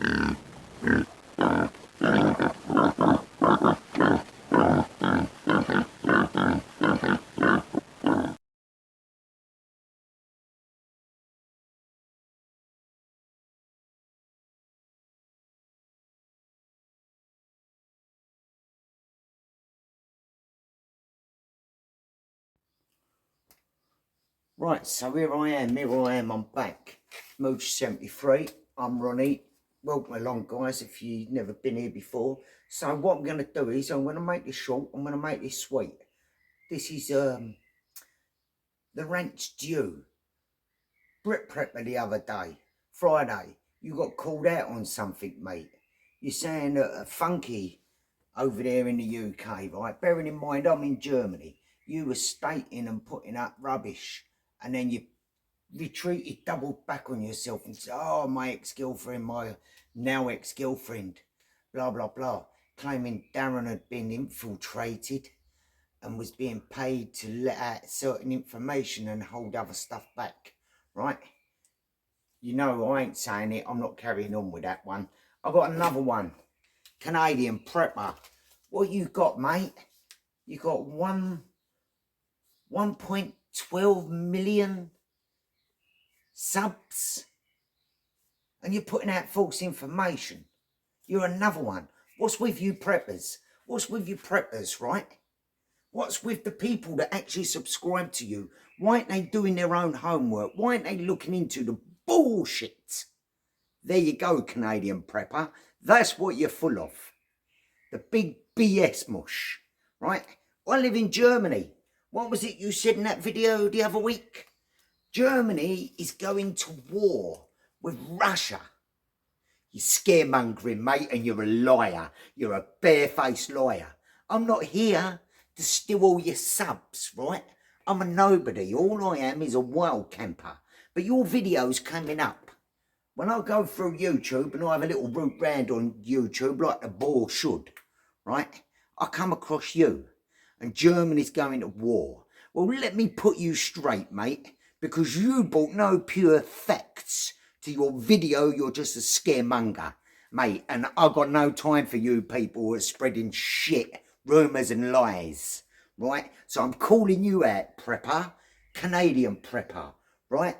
Right, so here I am, I'm back. Bullsh 73, I'm Ronnie. Welcome along, guys, if you've never been here before. So what I'm going to do is, I'm going to make this short, I'm going to make this sweet. This is the rant's due. Brit Prepper the other day, Friday, you got called out on something, mate. You're saying that Funky over there in the UK, right? Bearing in mind, I'm in Germany. You were stating and putting up rubbish, and then you retreated, doubled back on yourself and said, oh, my ex-girlfriend, my now ex-girlfriend, blah, blah, blah, claiming Darren had been infiltrated and was being paid to let out certain information and hold other stuff back, right? You know I ain't saying it, I'm not carrying on with that one. I've got another one, Canadian Prepper. What you got, mate? You got 1.12 million subs, and you're putting out false information. You're another one. What's with you preppers? What's with you preppers, right? What's with the people that actually subscribe to you? Why aren't they doing their own homework? Why aren't they looking into the bullshit? There you go, Canadian Prepper. That's what you're full of. The big BS mush, right? I live in Germany. What was it you said in that video the other week? Germany is going to war with Russia. You're scaremongering, mate, and you're a liar. You're a barefaced liar. I'm not here to steal all your subs, right? I'm a nobody. All I am is a wild camper. But your video's coming up. When I go through YouTube and I have a little root round on YouTube like the boar should, right? I come across you and Germany's going to war. Well, let me put you straight, mate, because you brought no pure facts to your video. You're just a scaremonger, mate, and I've got no time for you people who are spreading shit, rumours and lies, right? So I'm calling you out, Prepper, Canadian Prepper, right?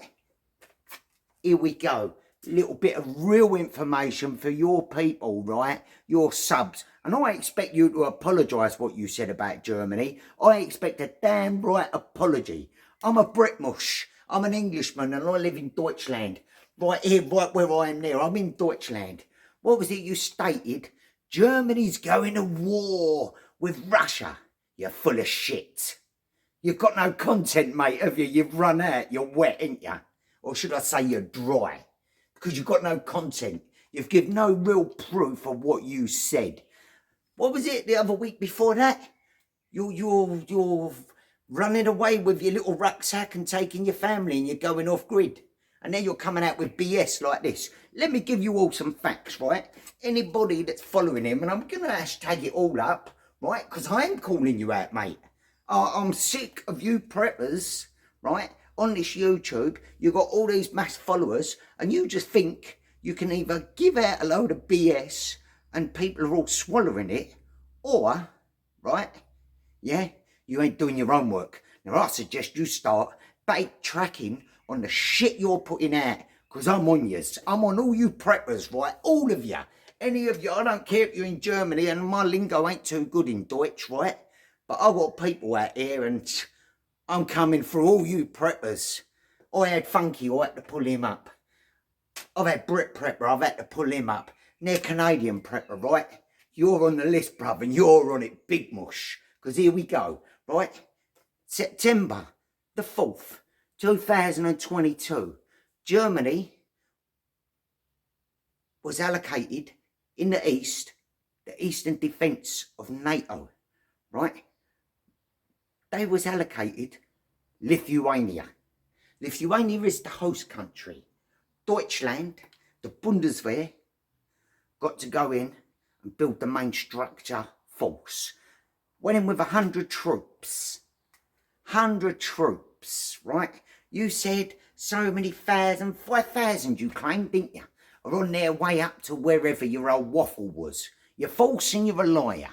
Here we go. Little bit of real information for your people, right? Your subs. And I expect you to apologise what you said about Germany. I expect a damn right apology. I'm a Britmush. I'm an Englishman and I live in Deutschland. Right here, right where I am now. I'm in Deutschland. What was it you stated? Germany's going to war with Russia. You're full of shit. You've got no content, mate, have you? You've run out. You're wet, ain't you? Or should I say you're dry? Because you've got no content. You've given no real proof of what you said. What was it the other week before that? You're running away with your little rucksack and taking your family and you're going off grid. And then you're coming out with BS like this. Let me give you all some facts, right? Anybody that's following him, and I'm going to hashtag it all up, right? Because I am calling you out, mate. I'm sick of you preppers, right? On this YouTube, you've got all these mass followers and you just think you can either give out a load of BS and people are all swallowing it, or, right, yeah, you ain't doing your own work. Now, I suggest you start backtracking on the shit you're putting out, because I'm on yous. I'm on all you preppers, right? All of you. Any of you, I don't care if you're in Germany and my lingo ain't too good in Deutsch, right? But I've got people out here and I'm coming for all you preppers. I had Funky, I had to pull him up. I've had Brit Prepper, I've had to pull him up. They're Canadian Prepper, right? You're on the list, brother, and you're on it big mush. Because here we go, right? September the 4th, 2022. Germany was allocated in the east, the eastern defence of NATO, right? They was allocated Lithuania. Lithuania is the host country. Deutschland, the Bundeswehr, got to go in and build the main structure force. Went in with 100 troops. 100 troops, right? You said so many thousand, 5,000 you claimed, didn't you? are on their way up to wherever your old waffle was. You're false and you're a liar.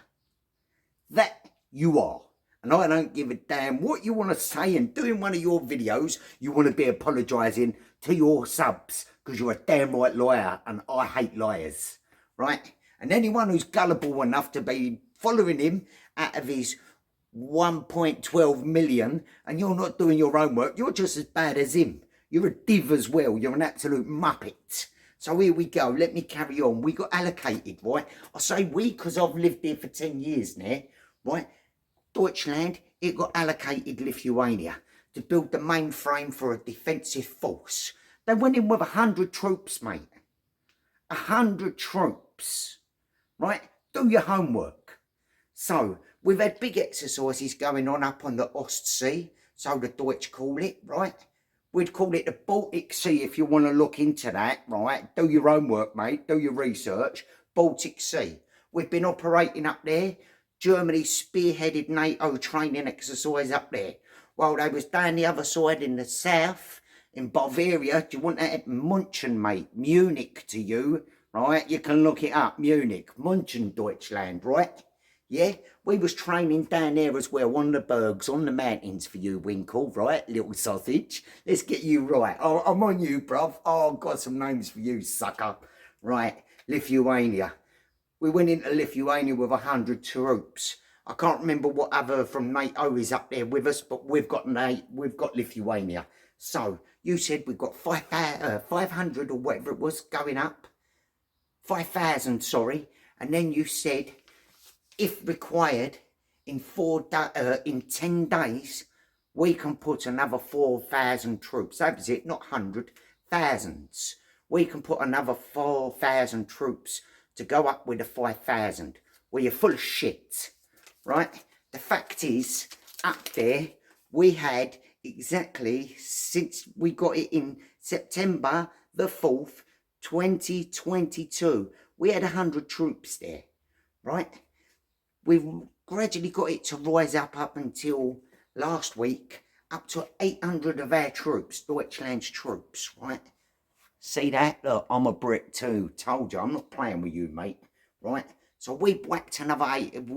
That you are. And I don't give a damn what you want to say, and doing one of your videos, you want to be apologising to your subs because you're a damn right liar, and I hate liars, right? And anyone who's gullible enough to be following him out of his 1.12 million and you're not doing your own work, you're just as bad as him. You're a div as well. You're an absolute muppet. So here we go. Let me carry on. We got allocated, right? I say we because I've lived here for 10 years now, right? Deutschland, it got allocated Lithuania to build the mainframe for a defensive force. They went in with 100 troops, mate. 100 troops, right? Do your homework. So, we've had big exercises going on up on the Ostsee, so the Deutsch call it, right? We'd call it the Baltic Sea if you want to look into that, right? Do your own work, mate. Do your research. Baltic Sea. We've been operating up there. Germany spearheaded NATO training exercise up there. While they was down the other side in the south, in Bavaria, do you want that? Munchen, mate. Munich to you, right? You can look it up. Munich. Munchen, Deutschland, right? Yeah, we was training down there as well, on the bergs, on the mountains for you, Winkle, right? Little sausage. Let's get you right. Oh, I'm on you, bruv. Oh, I've got some names for you, sucker. Right, Lithuania. We went into Lithuania with 100 troops. I can't remember what other from NATO is up there with us, but we've got Lithuania. So, you said we've got 500 or whatever it was going up. 5,000, sorry. And then you said, if required, in 10 days, we can put another 4,000 troops. That was it, not 100, thousands. We can put another 4,000 troops to go up with the 5,000. Well, you're full of shit, right? The fact is, up there, we had exactly, since we got it in September the 4th, 2022, we had 100 troops there, right? We've gradually got it to rise up until last week, up to 800 of our troops, Deutschland's troops, right? See that? Look, I'm a Brit too. Told you, I'm not playing with you, mate, right? So we whacked another 8.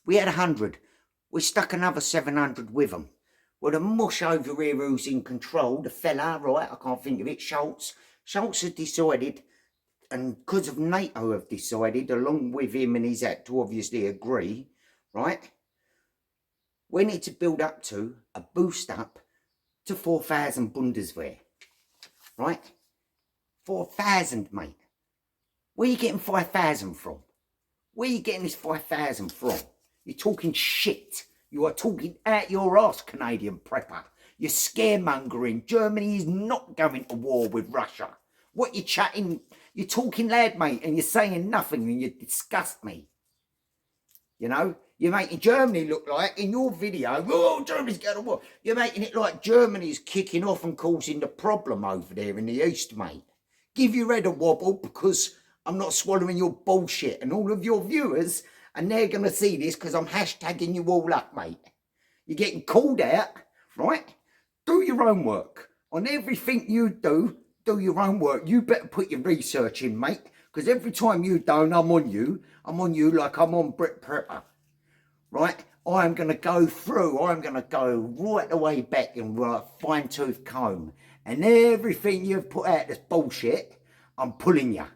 We had 100. We stuck another 700 with them. Well, the mush over here who's in control, the fella, right, I can't think of it, Schultz has decided, and because of NATO have decided, along with him and his act to obviously agree, right, we need to build up to a boost up to 4,000 Bundeswehr, right? 4,000, mate. Where are you getting 5,000 from? Where are you getting this 5,000 from? You're talking shit. You are talking out your arse, Canadian prepper. You're scaremongering. Germany is not going to war with Russia. What you chatting? You're talking loud, mate, and you're saying nothing, and you disgust me. You know, you're making Germany look like, in your video, oh, Germany's going to war. You're making it like Germany's kicking off and causing the problem over there in the east, mate. Give your head a wobble, because I'm not swallowing your bullshit, and all of your viewers, and they're going to see this because I'm hashtagging you all up, mate. You're getting called out, right? Do your own work. On everything you do your own work. You better put your research in, mate, because every time you don't, I'm on you. I'm on you like I'm on Brit Prepper, right? I'm going to go through. I'm going to go right the way back and fine-tooth comb. And everything you've put out that's bullshit, I'm pulling you.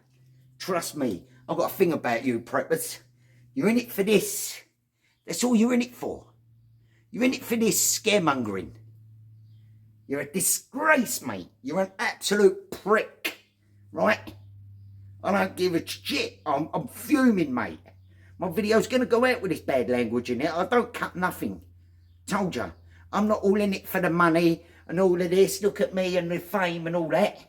Trust me. I've got a thing about you, preppers. You're in it for this. That's all you're in it for. You're in it for this scaremongering. You're a disgrace, mate. You're an absolute prick, right? I don't give a shit. I'm fuming, mate. My video's going to go out with this bad language in it. I don't cut nothing. Told you. I'm not all in it for the money and all of this. Look at me and the fame and all that.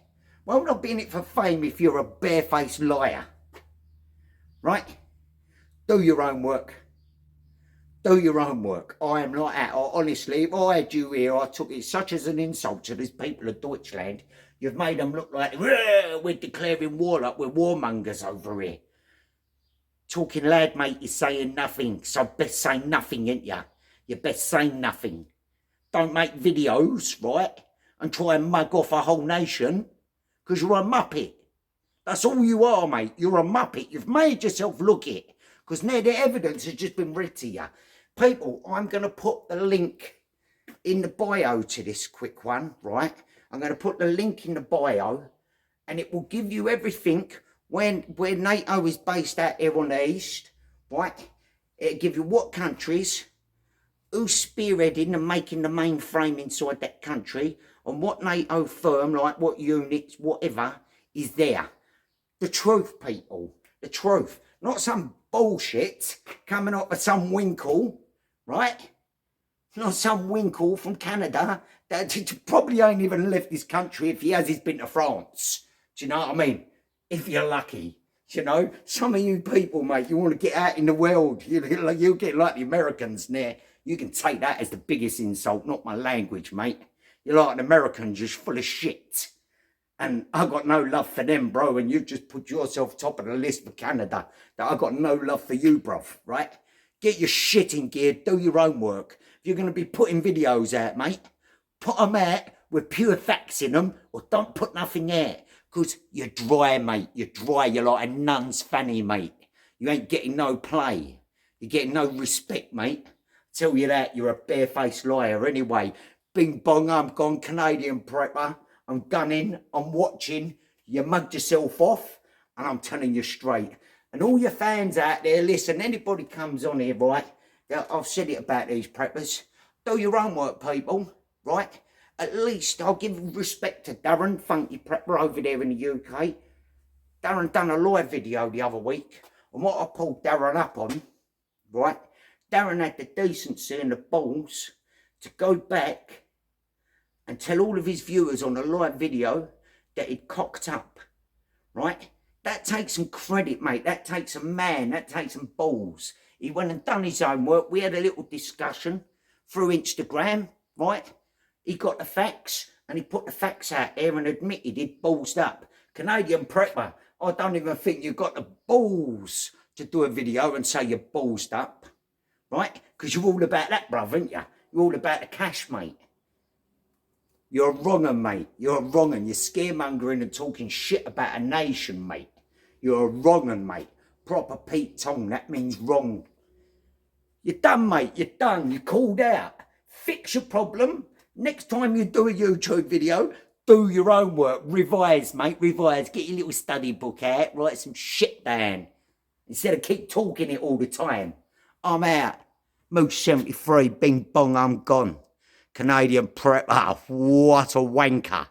Well, I'm not being in it for fame if you're a barefaced liar. Right? Do your own work. Do your own work. I am like that. Honestly, if I had you here, I took it such as an insult to these people of Deutschland. You've made them look like we're declaring war, like we're warmongers over here. Talking loud, mate, you're saying nothing. So best say nothing, ain't ya? You best say nothing. Don't make videos, right? And try and mug off a whole nation, because you're a muppet. That's all you are, mate. You're a muppet. You've made yourself look it. Because now the evidence has just been read to you. People, I'm going to put the link in the bio to this quick one, right? I'm going to put the link in the bio, and it will give you everything where NATO is based out here on the east, right? It'll give you what countries, who's spearheading and making the mainframe inside that country, and what NATO firm, like what units, whatever, is there. The truth, people. The truth. Not some bullshit coming up with some winkle, right? Not some winkle from Canada that probably ain't even left this country. If he has, he's been to France. Do you know what I mean? If you're lucky. You know, some of you people, mate, you want to get out in the world. You get like the Americans now. You can take that as the biggest insult, not my language, mate. You're like an American, just full of shit. And I got no love for them, bro. And you just put yourself top of the list for Canada. That I got no love for you, bro. Right? Get your shit in gear. Do your own work. If you're going to be putting videos out, mate, put them out with pure facts in them, or don't put nothing out. Because you're dry, mate. You're dry. You're like a nun's fanny, mate. You ain't getting no play. You're getting no respect, mate. Tell you that. You're a barefaced liar anyway. Bing bong, I'm gone. Canadian prepper. I'm gunning, I'm watching, you mugged yourself off, and I'm telling you straight. And all your fans out there, listen, anybody comes on here, right, I've said it about these preppers, do your own work, people, right? At least I'll give respect to Darren, funky prepper over there in the UK. Darren done a live video the other week, and what I pulled Darren up on, right, Darren had the decency and the balls to go back and tell all of his viewers on a live video that he'd cocked up, right? That takes some credit, mate. That takes a man. That takes some balls. He went and done his own work. We had a little discussion through Instagram, right? He got the facts, and he put the facts out there and admitted he'd ballsed up. Canadian prepper, I don't even think you've got the balls to do a video and say you're ballsed up, right? Because you're all about that, bruv, aren't you? You're all about the cash, mate. You're a wronger, mate. You're a wronger. You're scaremongering and talking shit about a nation, mate. You're a wronger, mate. Proper Pete Tong. That means wrong. You're done, mate. You're done. You're called out. Fix your problem. Next time you do a YouTube video, do your own work. Revise, mate. Revise. Get your little study book out. Write some shit down. Instead of keep talking it all the time. I'm out. Moose 73. Bing bong. I'm gone. Canadian prep. Ah, what a wanker.